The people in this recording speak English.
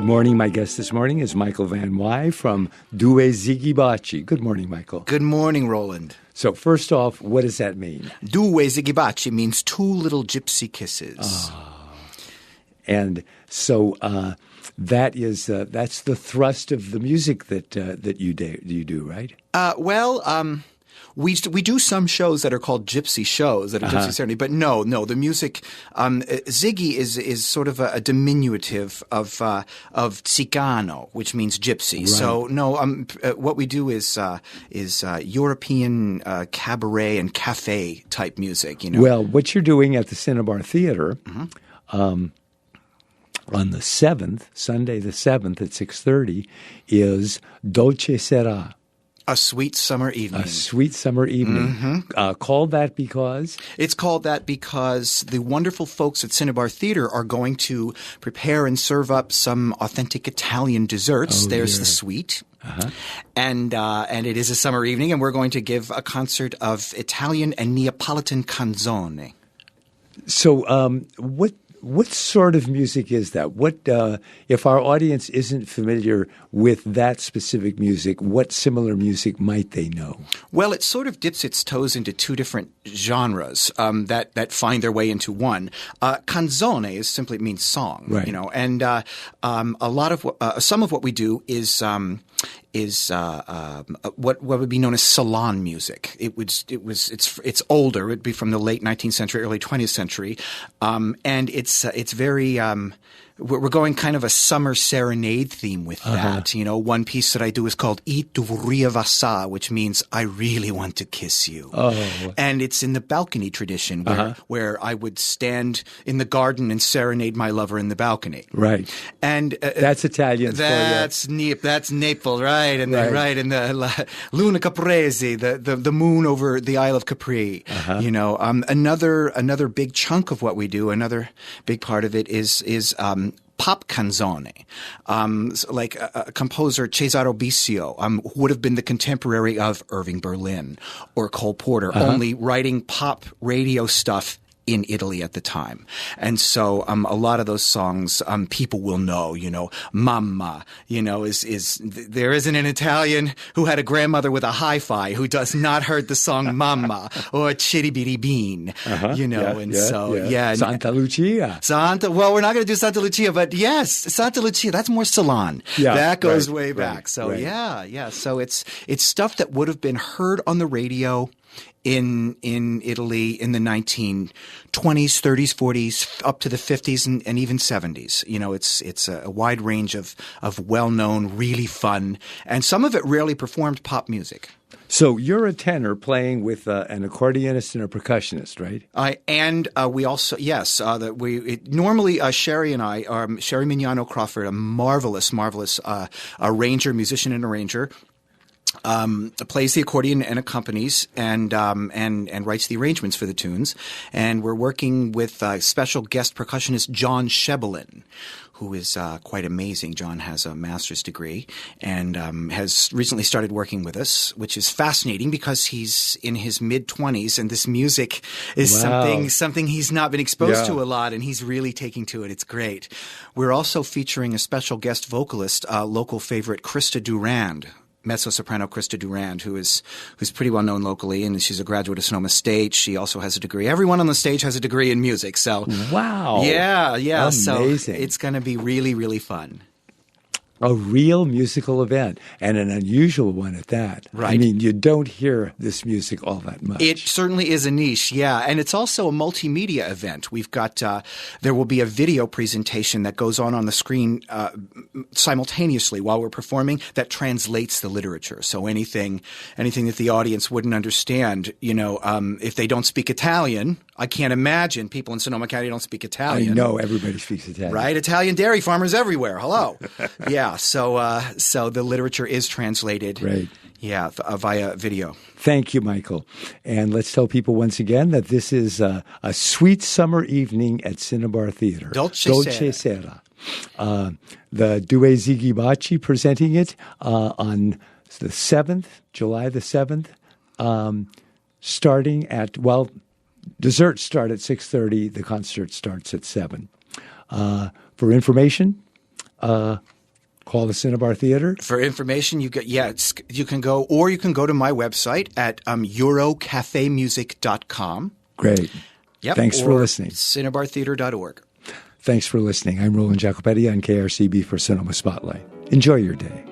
morning. My guest this morning is Michael Van Wy from Due Zigibachi. Good morning, Michael. Good morning, Roland. So first off, what does that mean? Due Zigibachi means two little gypsy kisses. And so that's the thrust of the music that you do, right? We do some shows that are called gypsy shows that are gypsy serenade, but no, the music Ziggy is sort of a diminutive of Chicano, which means gypsy. Right. So no, what we do is European cabaret and cafe type music. You know. Well, what you're doing at the Cinnabar Theater. On the 7th, Sunday the 7th at 6:30, is Dolce Sera. A sweet summer evening. A sweet summer evening. Called that because? It's called that because the wonderful folks at Cinnabar Theater are going to prepare and serve up some authentic Italian desserts. There's the sweet. And it is a summer evening, and we're going to give a concert of Italian and Neapolitan canzone. So what sort of music is that? What if our audience isn't familiar with that specific music, what similar music might they know? Well, it sort of dips its toes into two different genres that find their way into one. Canzone simply means song, right. You know, and a lot of some of what we do is what would be known as salon music. It's older. It'd be from the late 19th century, early 20th century, and it's very. We're going kind of a summer serenade theme with that. You know, one piece that I do is called I tu vorria vasa, which means I really want to kiss you. And it's in the balcony tradition where I would stand in the garden and serenade my lover in the balcony. Right. And that's Italian. That's Naples, right? And and the Luna Caprese, the moon over the Isle of Capri. You know, another big chunk of what we do, another big part of it is pop canzone, like a composer Cesare Bisio, who would have been the contemporary of Irving Berlin or Cole Porter, only writing pop radio stuff in Italy at the time. And so a lot of those songs people will know, you know, Mamma, you know, there isn't an Italian who had a grandmother with a hi-fi who does not heard the song Mamma or Chitty Bitty Bean, you know, Santa Lucia. Well, we're not going to do Santa Lucia, but yes, Santa Lucia, that's more salon. Yeah, that goes way back. So so it's stuff that would have been heard on the radio in Italy in the 1920s, 30s, 40s, up to the 50s and even 70s. You know, it's a wide range of well-known, really fun, and some of it rarely performed pop music. So you're a tenor playing with an accordionist and a percussionist, right? We also normally Sherry and I, Sherry Mignano Crawford, a marvelous arranger, musician and arranger. Plays the accordion and accompanies and writes the arrangements for the tunes. And we're working with special guest percussionist John Shebelin, who is quite amazing. John has a master's degree and has recently started working with us, which is fascinating because he's in his mid-20s and this music is something he's not been exposed to a lot, and he's really taking to it. It's great. We're also featuring a special guest vocalist, local favorite Krista Durand, mezzo-soprano Krista Durand, who's pretty well known locally, and she's a graduate of Sonoma State. She also has a degree. Everyone on the stage has a degree in music. So wow, yeah, amazing. So it's going to be really, really fun. A real musical event, and an unusual one at that. Right. I mean, you don't hear this music all that much. It certainly is a niche, yeah. And it's also a multimedia event. We've got there will be a video presentation that goes on the screen simultaneously while we're performing that translates the literature. So anything that the audience wouldn't understand, you know, if they don't speak Italian, I can't imagine people in Sonoma County don't speak Italian. I know everybody speaks Italian. Right? Italian dairy farmers everywhere. Hello. Yeah. So the literature is translated. Right. Yeah, via video. Thank you, Michael. And let's tell people once again that this is a sweet summer evening at Cinnabar Theater. Dolce Sera. The Due Zigibachi presenting it on the 7th, July the 7th, starting at, desserts start at 6:30. The concert starts at 7. For information, Call the Cinnabar Theater. For information, you can go to my website at eurocafemusic.com. Great. Yep. Thanks for listening. cinnabartheater.org. Thanks for listening. I'm Roland Jacopetti on KRCB for Sonoma Spotlight. Enjoy your day.